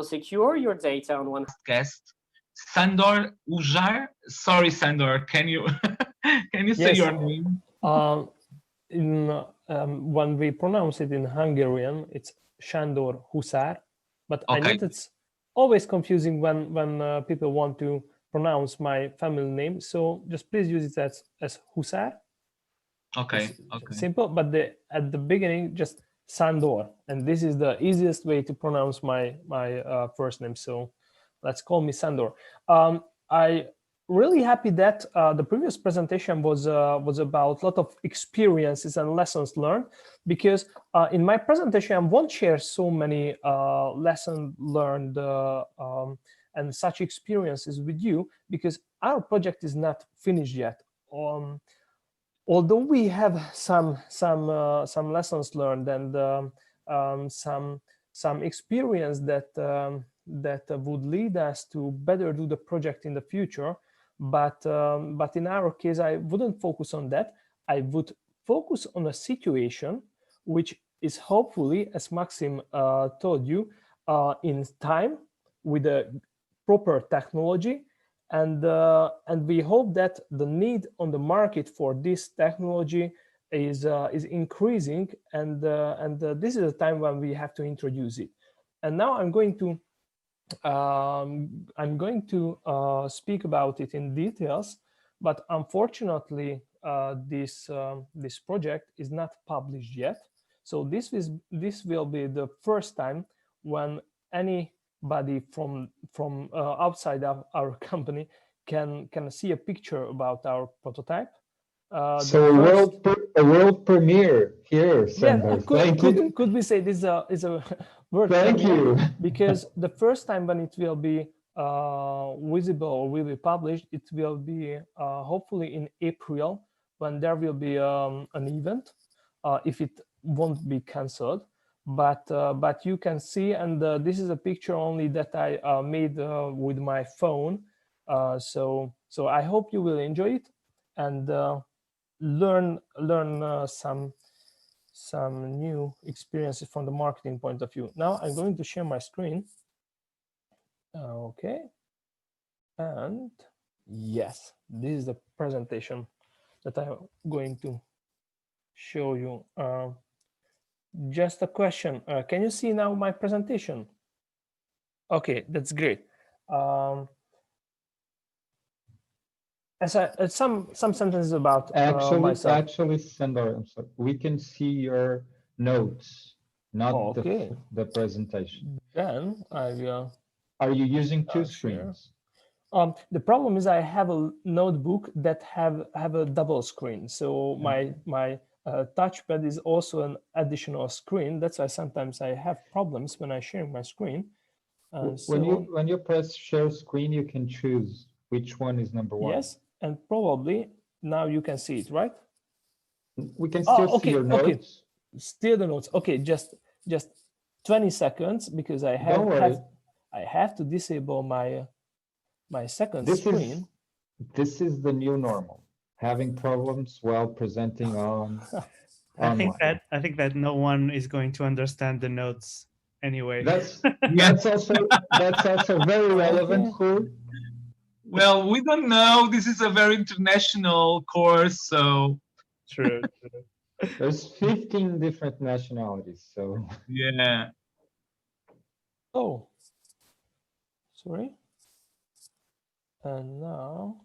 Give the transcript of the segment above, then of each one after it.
secure your data on one guest, Sándor Huszár. Sorry, Sándor, can you can you say Yes. your name? When we pronounce it in Hungarian, it's Sándor Huszár, but I know Okay. that's always confusing when people want to pronounce my family name. So just please use it as Huszár. Okay, It's okay. simple, but at the beginning just Sándor, and this is the easiest way to pronounce my first name. So let's call me Sándor. I really happy that the previous presentation was about a lot of experiences and lessons learned, because in my presentation I won't share so many lessons learned and such experiences with you, because our project is not finished yet. Although we have some lessons learned and some experience that would lead us to better do the project in the future, but in our case I wouldn't focus on that. I would focus on a situation which is hopefully, as Maxim told you, in time with a proper technology. And we hope that the need on the market for this technology is increasing, and this is a time when we have to introduce it. And now I'm going to speak about it in details, but unfortunately this project is not published yet. So this will be the first time when anybody from outside of our company can see a picture about our prototype. So a world premiere here, Sándor. Yeah, could we say this is a world Thank premiere? you. Because the first time when it will be visible or will be published, it will be hopefully in April, when there will be an event, if it won't be cancelled. But you can see, and this is a picture only that I made with my phone. So I hope you will enjoy it and learn some new experiences from the marketing point of view. Now I'm going to share my screen. Okay, and yes, this is the presentation that I'm going to show you. Just a question. Can you see now my presentation? Okay, that's great. Some sentences about myself. Actually, Sándor, I'm sorry. We can see your notes, not Okay. the presentation. Then I will. Are you using two screens? The problem is I have a notebook that have a double screen. So my touchpad is also an additional screen. That's why sometimes I have problems when I share my screen. When you press share screen, you can choose which one is number one. Yes, and probably now you can see it, right? We can still see your notes. Okay. Still the notes. Okay, just 20 seconds, because I have to disable my second screen. This is the new normal. Having problems while presenting on. I think that no one is going to understand the notes anyway. That's also very relevant. Okay. Well, we don't know. This is a very international course, so True. There's 15 different nationalities, so yeah. Oh, sorry. And now.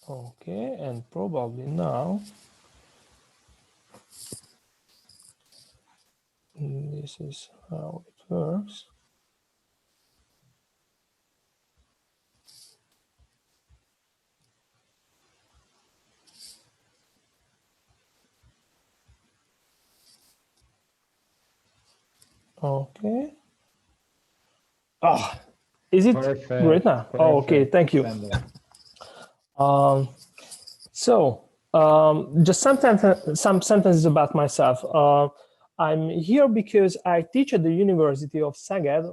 Okay, and probably now this is how it works. Okay. Is it perfect, great now? perfect. Oh, okay, thank you. So Just some sentences about myself. I'm here because I teach at the University of Szeged,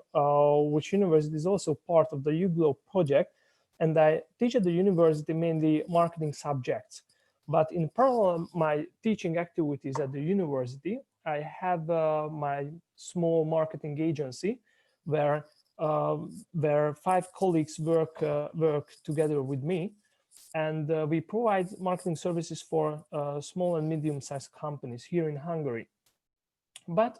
which university is also part of the UGLO project, and I teach at the university mainly marketing subjects. But in parallel my teaching activities at the university, I have my small marketing agency where 5 colleagues work together with me, and we provide marketing services for small and medium-sized companies here in Hungary. But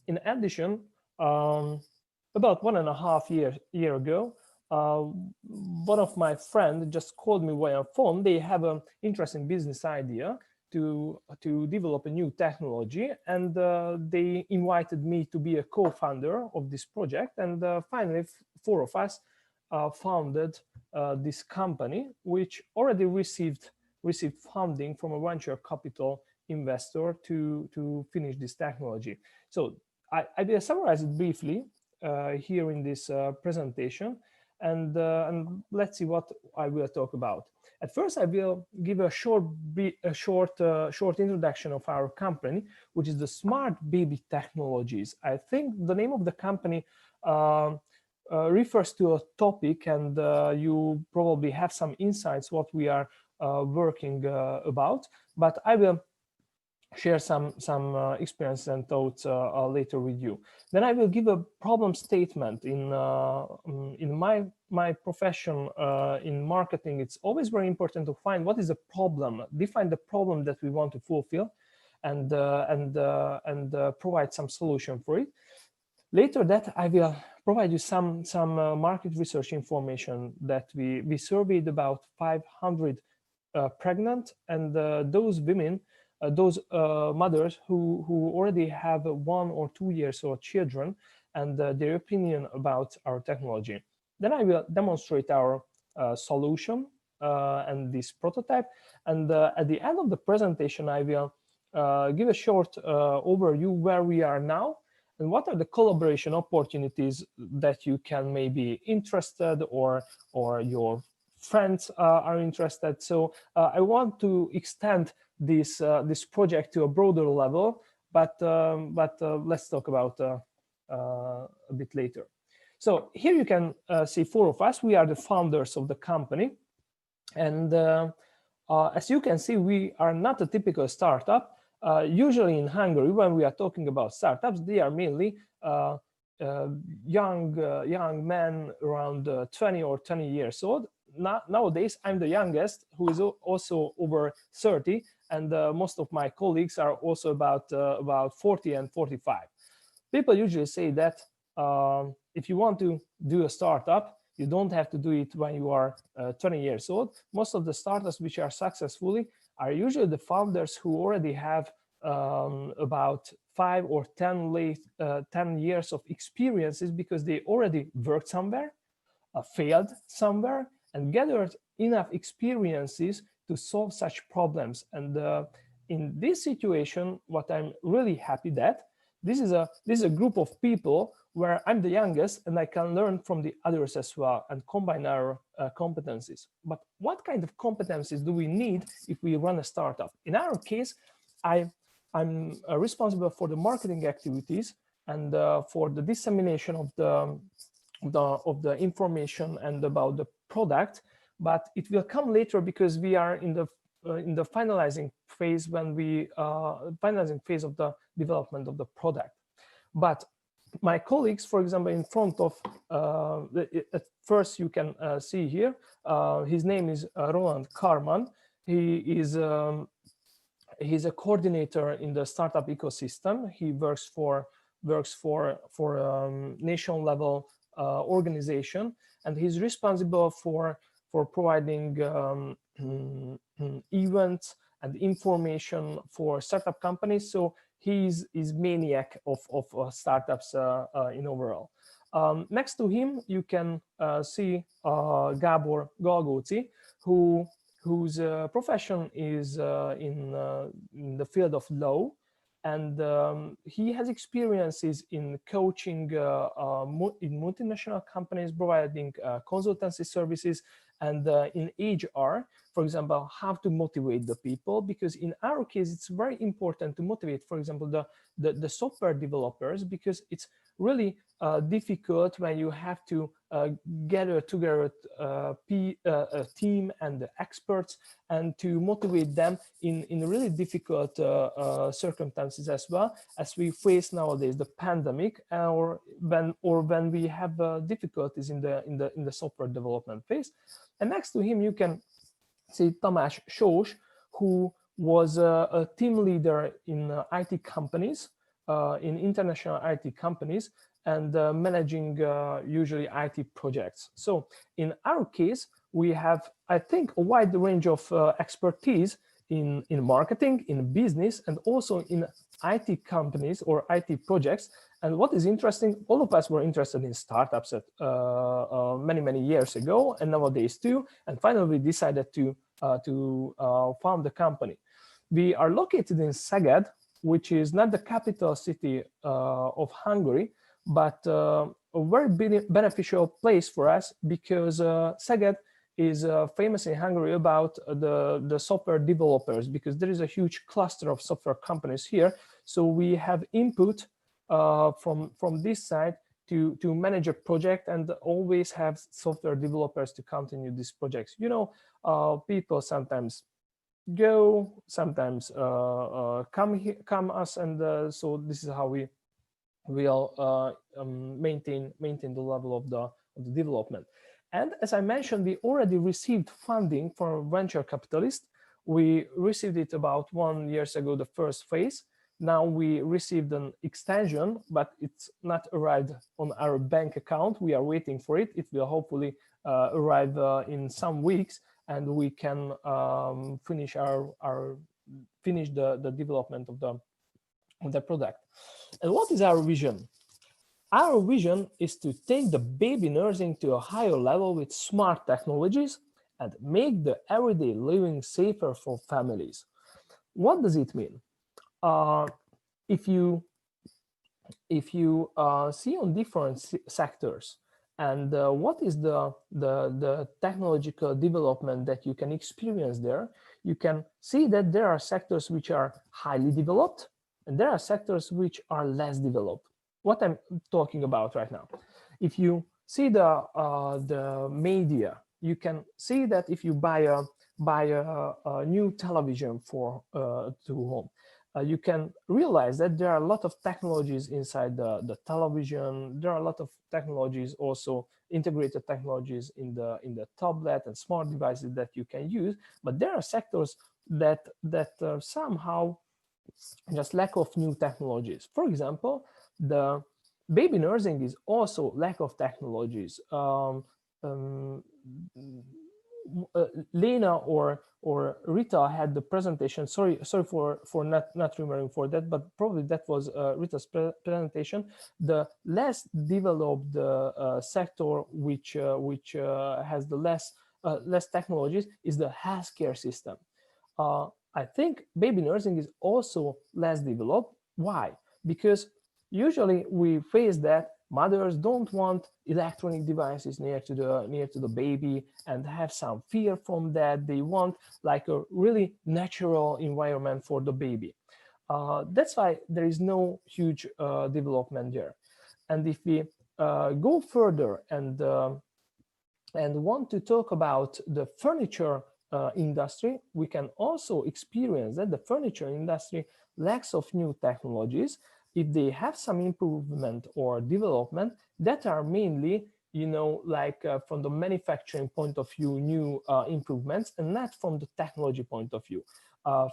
in addition, about 1.5 years ago, one of my friends just called me via phone. They have an interesting business idea to develop a new technology, and they invited me to be a co-founder of this project. And finally, 4 of us founded this company, which already received funding from a venture capital investor to finish this technology. So I will summarize it briefly here in this presentation, and let's see what I will talk about. At first, I will give a short introduction of our company, which is the Smart Baby Technologies. I think the name of the company refers to a topic, and you probably have some insights what we are working about. But I will share some experience and thoughts later with you. Then I will give a problem statement. In my profession in marketing, it's always very important to find what is the problem, define the problem that we want to fulfill, and provide some solution for it. Later that I will provide you some market research information that we surveyed about 500 pregnant and those women, those mothers who already have 1 or 2 years old children, and their opinion about our technology. Then I will demonstrate our solution and this prototype, and at the end of the presentation I will give a short overview where we are now and what are the collaboration opportunities that you can maybe interested or your friends are interested. So I want to extend this project to a broader level, but let's talk about a bit later. So here you can see 4 of us. We are the founders of the company, and as you can see, we are not a typical startup. Usually in Hungary, when we are talking about startups, they are mainly young men around 20 or 20 years old. Nowadays, I'm the youngest, who is also over 30, and most of my colleagues are also about 40 and 45. People usually say that if you want to do a startup, you don't have to do it when you are 20 years old. Most of the startups which are successfully are usually the founders who already have about 5 or 10 years of experiences, because they already worked somewhere, failed somewhere, and gathered enough experiences to solve such problems. And in this situation, what I'm really happy that this is a group of people where I'm the youngest and I can learn from the others as well and combine our competencies. But what kind of competencies do we need if we run a startup? In our case, I'm responsible for the marketing activities and for the dissemination of the information and about the product. But it will come later, because we are in the finalizing phase, when we finalizing phase of the development of the product. But my colleagues, for example, in front of at first you can see here, his name is Roland Karman. He's a coordinator in the startup ecosystem. He works for nation level organization, and he's responsible for providing events and information for startup companies. So he's maniac of startups in overall. Next to him, you can see Gábor Galgóci, whose profession is in the field of law, and he has experiences in coaching in multinational companies, providing consultancy services, and in HR for example, how to motivate the people, because in our case, it's very important to motivate, for example, the software developers, because it's really difficult when you have to gather together a team and the experts and to motivate them in really difficult circumstances, as well as we face nowadays, the pandemic, or when we have difficulties in the software development phase. And next to him, you can see Tamás Sós, who was a team leader in IT companies, in international IT companies, and managing usually IT projects. So in our case, we have, I think, a wide range of expertise in marketing, in business, and also in IT companies or IT projects. And what is interesting, all of us were interested in startups at many years ago, and nowadays too. And finally, we decided to found the company. We are located in Szeged, which is not the capital city of Hungary, but a very beneficial place for us, because Szeged is famous in Hungary about the software developers, because there is a huge cluster of software companies here. So we have input from this side to manage a project and always have software developers to continue these projects. You know, people sometimes go, sometimes come us, and so this is how we will maintain the level of the development. And as I mentioned, we already received funding from venture capitalists. We received it about 1 year ago, the first phase. Now we received an extension, but it's not arrived on our bank account. We are waiting for it. It will hopefully arrive in some weeks, and we can finish the development of the product. And what is our vision? Our vision is to take the baby nursing to a higher level with smart technologies and make the everyday living safer for families. What does it mean? If you see on different sectors, and what is the technological development that you can experience there, you can see that there are sectors which are highly developed, and there are sectors which are less developed. What I'm talking about right now, if you see the media, you can see that if you buy a new television for to home, you can realize that there are a lot of technologies inside the television. There are a lot of technologies, also integrated technologies in the tablet and smart devices that you can use. But there are sectors that somehow just lack of new technologies. For example, the baby nursing is also lack of technologies. Lena or Rita had the presentation. Sorry for not remembering for that, but probably that was Rita's presentation. The less developed sector, which has the less technologies, is the healthcare system. I think baby nursing is also less developed. Why? Because usually we face that mothers don't want electronic devices near to the baby and have some fear from that. They want like a really natural environment for the baby. That's why there is no huge development there. And if we go further and want to talk about the furniture industry, we can also experience that the furniture industry lacks of new technologies. If they have some improvement or development, that are mainly, you know, like from the manufacturing point of view, new improvements, and not from the technology point of view.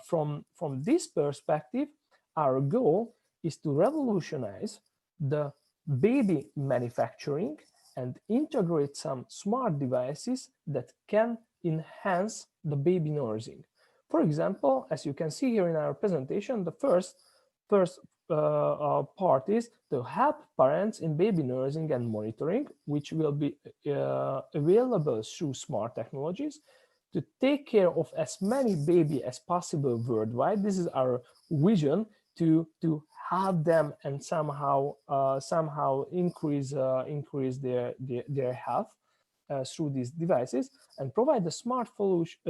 From this perspective, our goal is to revolutionize the baby manufacturing and integrate some smart devices that can enhance the baby nursing. For example, as you can see here in our presentation, the first part is to help parents in baby nursing and monitoring, which will be available through smart technologies, to take care of as many baby as possible worldwide. This is our vision, to help them and somehow increase their health. through these devices and provide a smart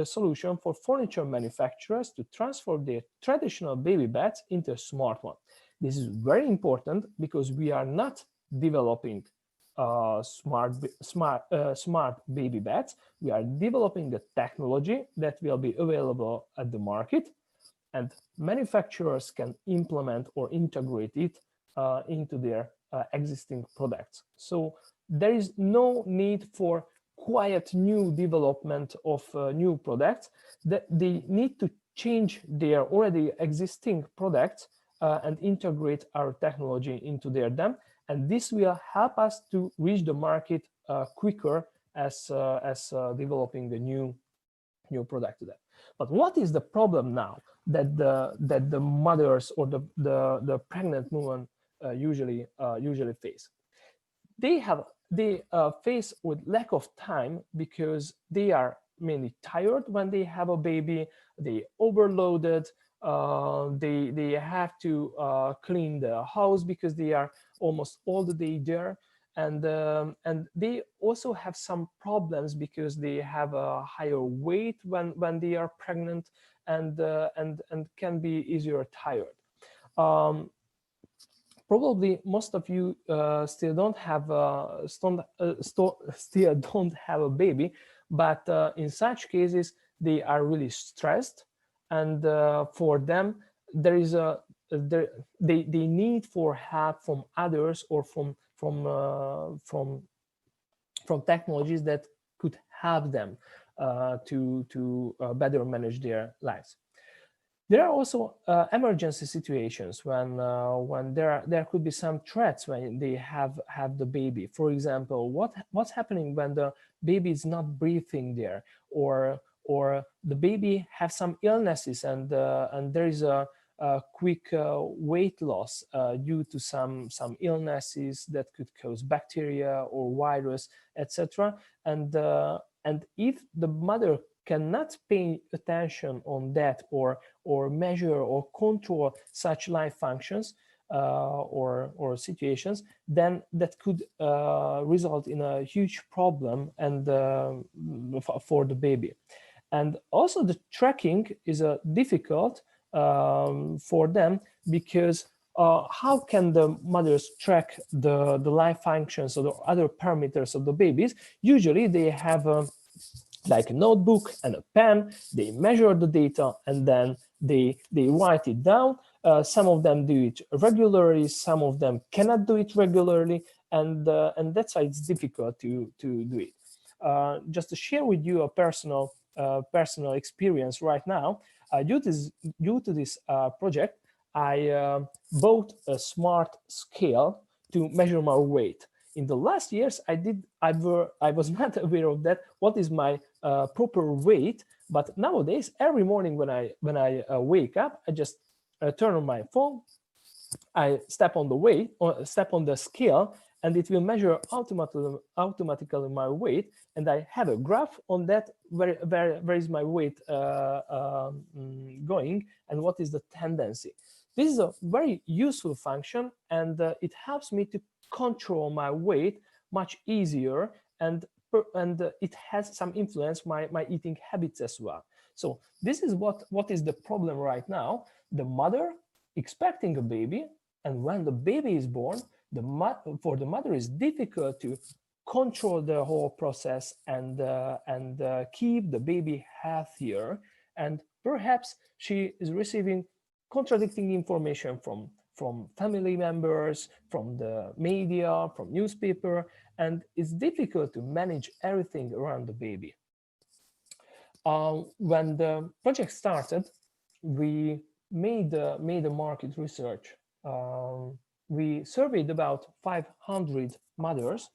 solution for furniture manufacturers to transform their traditional baby beds into a smart one. This is very important because we are not developing smart baby beds. We are developing the technology that will be available at the market, and manufacturers can implement or integrate it into their existing products. So there is no need for quiet new development of new products. They need to change their already existing products and integrate our technology into them. And this will help us to reach the market quicker as developing a new product to them. But what is the problem now that the mothers or the pregnant women usually face? They face with lack of time because they are mainly tired when they have a baby. They overloaded. They have to clean the house because they are almost all the day there, and they also have some problems because they have a higher weight when they are pregnant, and can be easier tired. Probably most of you still don't have a baby, but in such cases they are really stressed, and for them there is they need for help from others or from technologies that could help them to better manage their lives. There are also emergency situations when there could be some threats when they have the baby. For example, what's happening when the baby is not breathing there, or the baby has some illnesses, and there is a quick weight loss due to some illnesses that could cause bacteria or virus, etc. And if the mother cannot pay attention on that, or measure or control such life functions or situations, then that could result in a huge problem and for the baby. And also the tracking is difficult for them, because how can the mothers track the life functions or the other parameters of the babies? Usually they have like a notebook and a pen. They measure the data and then they write it down. Some of them do it regularly, some of them cannot do it regularly, and that's why it's difficult to do it. Just to share with you a personal experience right now, due to this project, I bought a smart scale to measure my weight. In the last years, I was not aware of that. What is my proper weight? But nowadays, every morning when I wake up, I just turn on my phone, I step on the scale, and it will measure automatically my weight, and I have a graph on that where is my weight going, and what is the tendency. This is a very useful function, and it helps me to control my weight much easier, and it has some influence my eating habits as well. So this is what is the problem right now. The mother expecting a baby, and when the baby is born, for the mother is difficult to control the whole process and keep the baby healthier, and perhaps she is receiving contradicting information from family members, from the media, from newspaper, and it's difficult to manage everything around the baby. When the project started, we made a market research. We surveyed about 500 mothers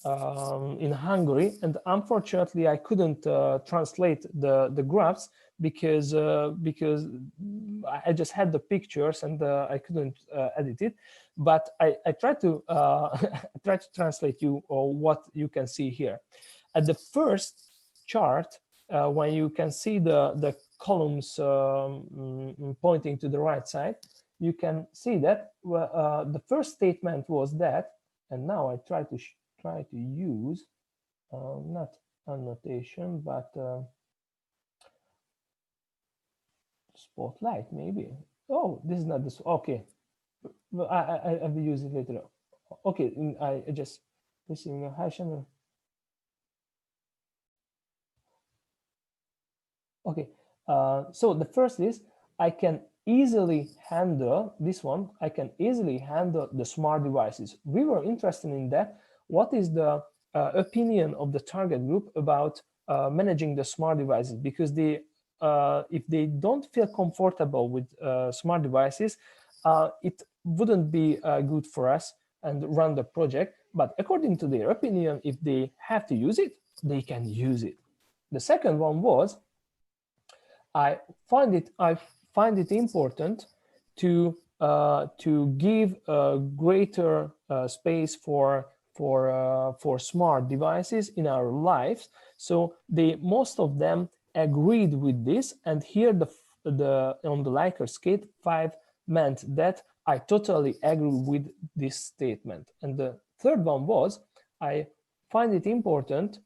in Hungary, and unfortunately I couldn't translate the graphs because I just had the pictures and I couldn't edit it. But I tried to try to translate you what you can see here. At the first chart, when you can see the columns pointing to the right side, you can see that the first statement was that, and now I try to use not annotation, but spotlight maybe. Oh, this is not this. Okay, well, I will use it later. Okay, I just receiving a hash and okay. So the first is I can easily handle this one. I can easily handle the smart devices. We were interested in that. What is the opinion of the target group about managing the smart devices? Because they, if they don't feel comfortable with smart devices, it wouldn't be good for us and run the project. But according to their opinion, if they have to use it, they can use it. The second one was I find it important to give greater space for smart devices in our lives. So most of them agreed with this, and here the on the Likert scale 5 meant that I totally agree with this statement. And the third one was I find it important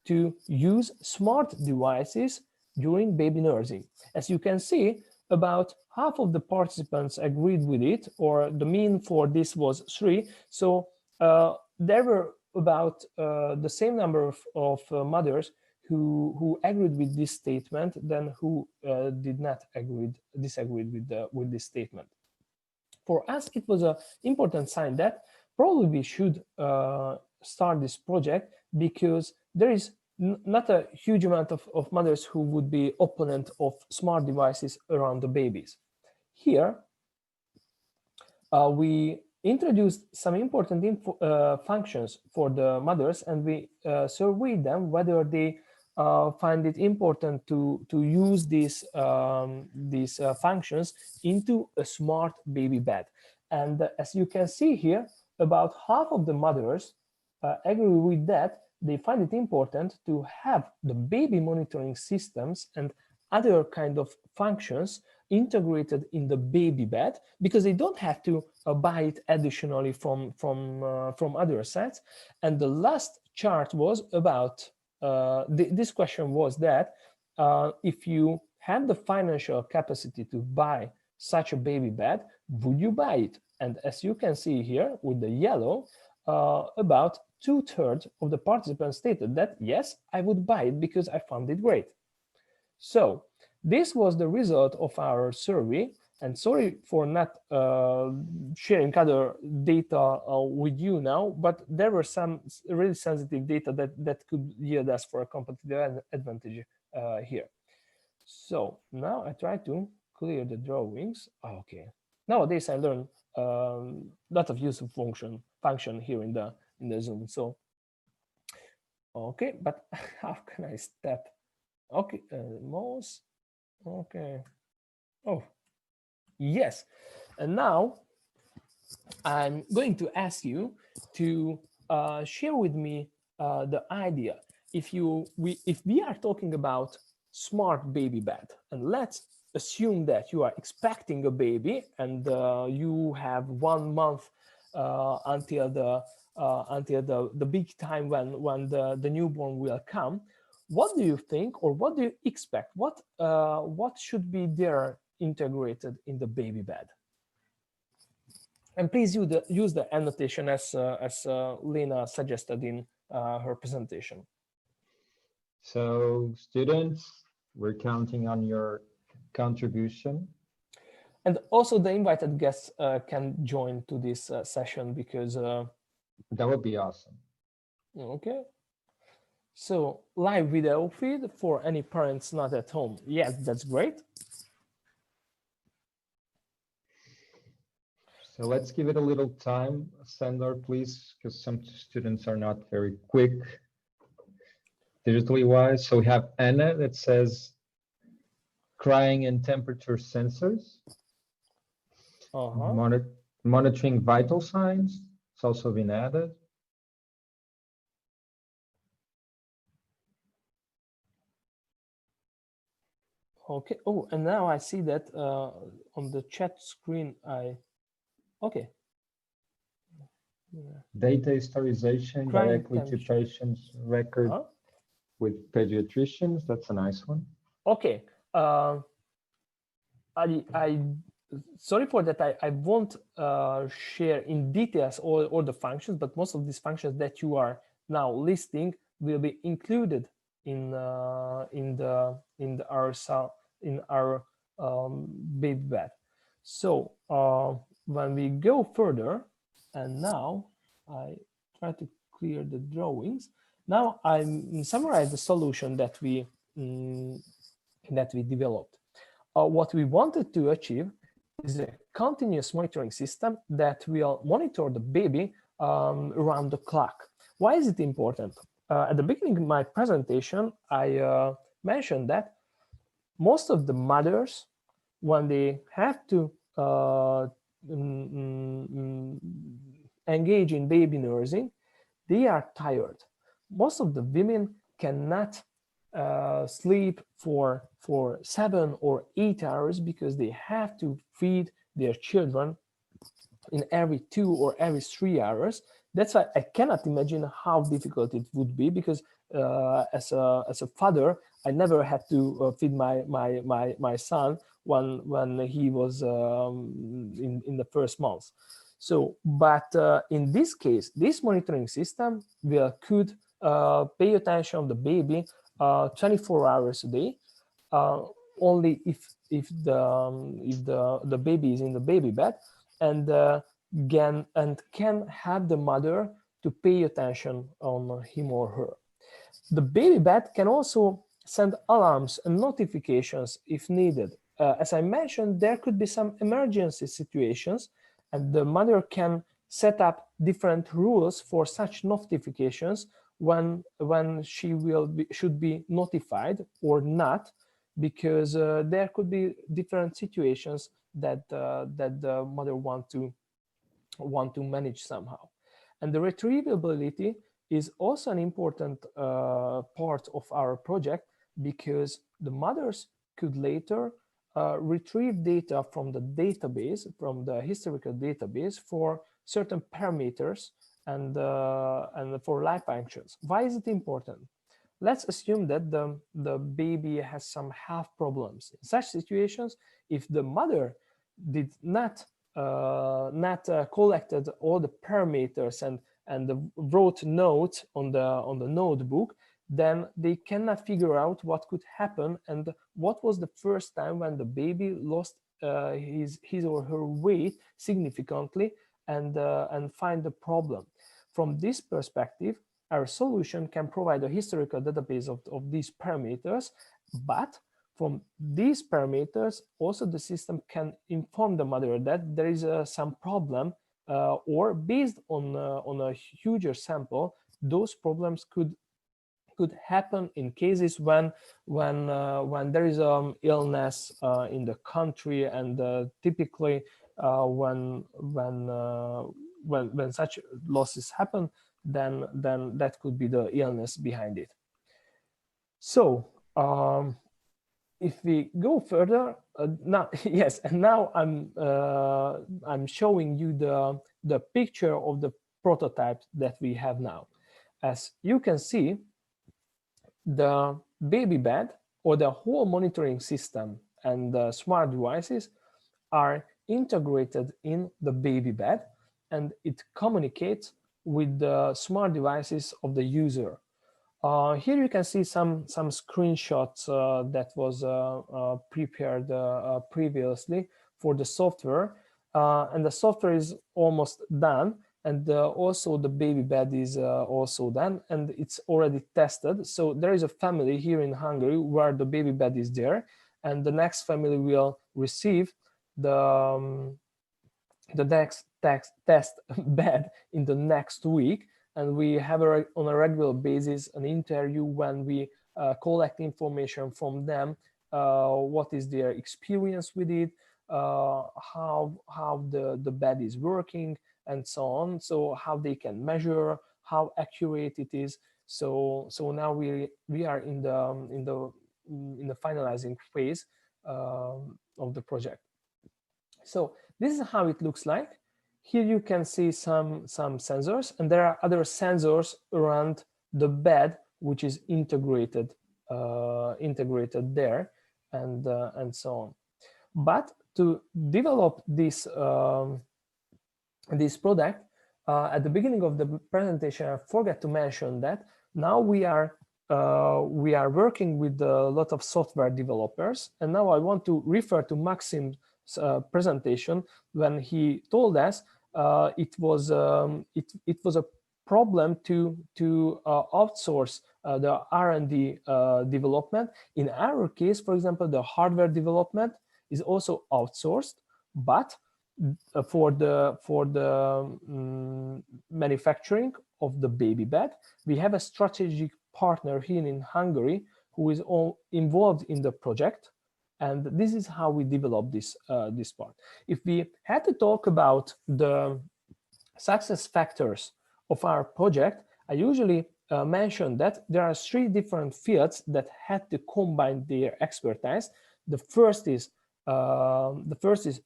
to use smart devices during baby nursing. As you can see, about half of the participants agreed with it, or the mean for this was 3. So there were about the same number of mothers who agreed with this statement than who did not disagreed with this statement. For us, it was an important sign that probably we should start this project, because there is not a huge amount of mothers who would be opponent of smart devices around the babies. Here, we introduced some important functions for the mothers, and we surveyed them whether they find it important to use these functions into a smart baby bed. And as you can see here, about half of the mothers agree with that. They find it important to have the baby monitoring systems and other kind of functions integrated in the baby bed, because they don't have to buy it additionally from other sites. And the last chart was about this question was that if you have the financial capacity to buy such a baby bed, would you buy it? And as you can see here with the yellow, about 2/3 of the participants stated that yes, I would buy it because I found it great. So this was the result of our survey, and sorry for not sharing other data with you now, but there were some really sensitive data that could yield us for a competitive advantage here. So now I try to clear the drawings. Okay, nowadays I learn a lot of useful function here in the Zoom. So okay, but how can I step? Okay, mouse. Okay. Oh, yes. And now I'm going to ask you to share with me the idea. If we are talking about smart baby bed, and let's assume that you are expecting a baby and you have 1 month until the big time when the newborn will come. What do you think, or what do you expect? What should be there integrated in the baby bed? And please use the annotation as Lena suggested in her presentation. So students, we're counting on your contribution. And also the invited guests can join to this session, because that would be awesome. Okay. So live video feed for any parents not at home. Yes, that's great. So let's give it a little time, Sándor, please, because some students are not very quick digitally wise. So we have Anna that says crying and temperature sensors. Monitoring vital signs. It's also been added. Okay. Oh, and now I see that on the chat screen. Okay. Data historization Crime directly to temperature. patients' record with pediatricians. That's a nice one. Okay. I sorry for that. I won't share in details all the functions, but most of these functions that you are now listing will be included in our baby bed. So when we go further, and now I try to clear the drawings. Now I summarize the solution that we developed. What we wanted to achieve is a continuous monitoring system that will monitor the baby around the clock. Why is it important? At the beginning of my presentation, I mentioned that most of the mothers, when they have to engage in baby nursing, they are tired. Most of the women cannot sleep for 7 or 8 hours because they have to feed their children in every 2 or every 3 hours. That's why I cannot imagine how difficult it would be, because as a father, I never had to feed my son when he was in the first months. So, but in this case, this monitoring system could pay attention to the baby 24 hours a day, only if the baby is in the baby bed, and can have the mother to pay attention on him or her. The baby bed can also send alarms and notifications if needed. As I mentioned, there could be some emergency situations, and the mother can set up different rules for such notifications when she should be notified or not, because there could be different situations that the mother want to manage somehow. And the retrievability is also an important part of our project, because the mothers could later retrieve data from the database, from the historical database, for certain parameters and for life functions. Why is it important? Let's assume that the baby has some health problems. In such situations, if the mother did not collected all the parameters and wrote notes on the notebook, then they cannot figure out what could happen and what was the first time when the baby lost his or her weight significantly, and find the problem. From this perspective, our solution can provide a historical database of these parameters, but from these parameters, also the system can inform the mother that there is some problem, or based on a huger sample, those problems could happen in cases when there is illness in the country, and typically when such losses happen, then that could be the illness behind it. So if we go further, now yes, and now I'm showing you the picture of the prototype that we have now. As you can see, the baby bed, or the whole monitoring system, and the smart devices are integrated in the baby bed, and it communicates with the smart devices of the user. Here you can see some screenshots that was prepared previously for the software, and the software is almost done, and also the baby bed is also done, and it's already tested. So there is a family here in Hungary where the baby bed is there, and the next family will receive the next test bed in the next week. And we have on a regular basis an interview when we collect information from them, what is their experience with it, how the bed is working, and so on. So how they can measure, how accurate it is. So now we are in the finalizing phase of the project. So this is how it looks like. here you can see some sensors, and there are other sensors around the bed, which is integrated there, and so on. But to develop this this product, at the beginning of the presentation, I forgot to mention that now we are working with a lot of software developers, and now I want to refer to Maxim's presentation when he told us it was a problem to outsource the R&D development. In our case, for example, the hardware development is also outsourced, but for the manufacturing of the baby bed, we have a strategic partner here in Hungary who is all involved in the project, and this is how we develop this this part. If we had to talk about the success factors of our project, I usually mention that there are 3 different fields that had to combine their expertise. The first is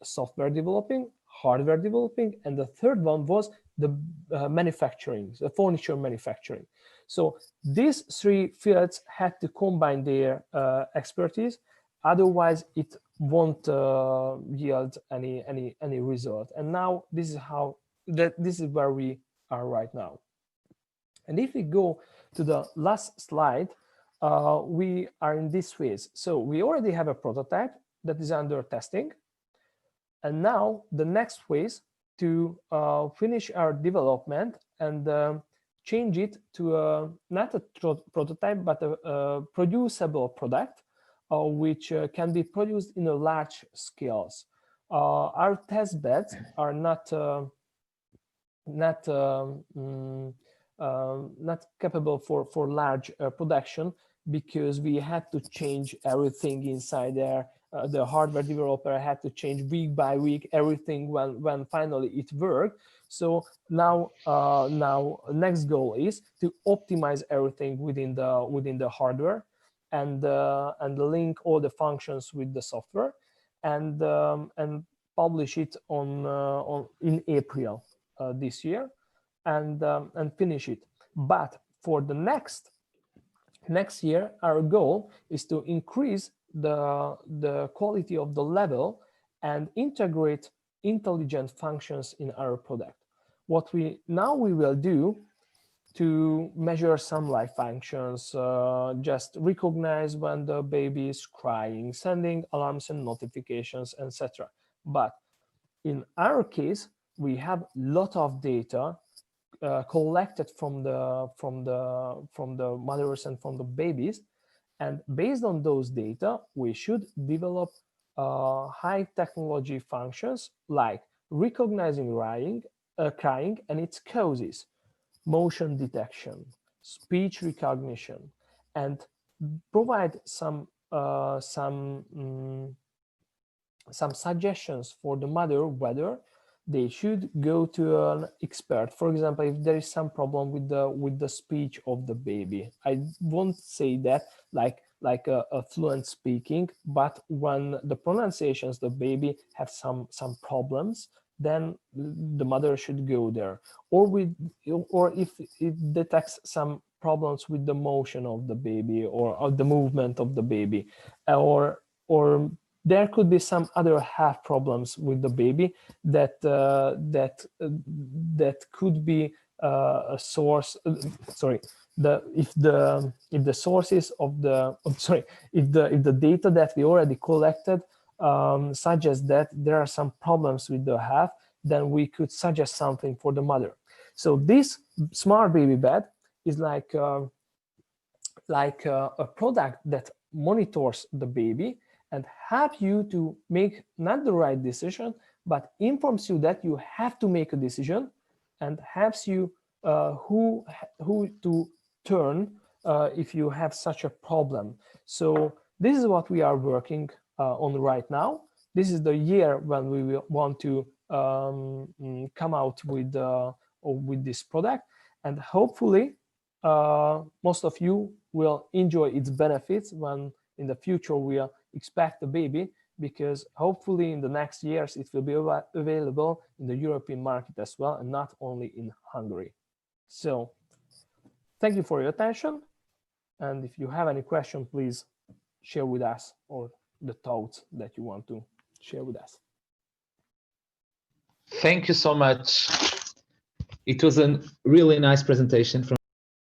software developing, hardware developing, and the third one was the manufacturing, the furniture manufacturing. So these 3 fields had to combine their expertise, otherwise it won't yield any result. And now this is where we are right now. And if we go to the last slide, we are in this phase. So we already have a prototype that is under testing, and now the next phase to finish our development and change it to not a prototype but a producible product, which can be produced in a large scales. Our test beds are not capable for large production, because we had to change everything inside there. The hardware developer had to change week by week everything when finally it worked. So now next goal is to optimize everything within the hardware and link all the functions with the software and publish it in April this year and finish it. But for the next year, our goal is to increase the quality of the level and integrate intelligent functions in our product. What we will do to measure some life functions, just recognize when the baby is crying, sending alarms and notifications, etc. But in our case, we have a lot of data collected from the mothers and from the babies, and based on those data, we should develop high technology functions like recognizing crying and its causes, motion detection, speech recognition, and provide some suggestions for the mother whether they should go to an expert. For example, if there is some problem with the speech of the baby, I won't say that like a fluent speaking, but when the pronunciations the baby have some problems, then the mother should go there. Or if it detects some problems with the motion of the baby or the movement of the baby, or there could be some other health problems with the baby that could be a source. If the sources of the if the data that we already collected suggest that there are some problems with the health, then we could suggest something for the mother. So this smart baby bed is like a product that monitors the baby and help you to make not the right decision, but informs you that you have to make a decision, and helps you who to turn if you have such a problem. So this is what we are working on right now. This is the year when we will want to come out with this product, and hopefully most of you will enjoy its benefits when in the future we expect the baby because hopefully in the next years it will be available in the European market as well, and not only in Hungary. So thank you for your attention, and if you have any question, please share with us, or the thoughts that you want to share with us. Thank you so much. It was a really nice presentation from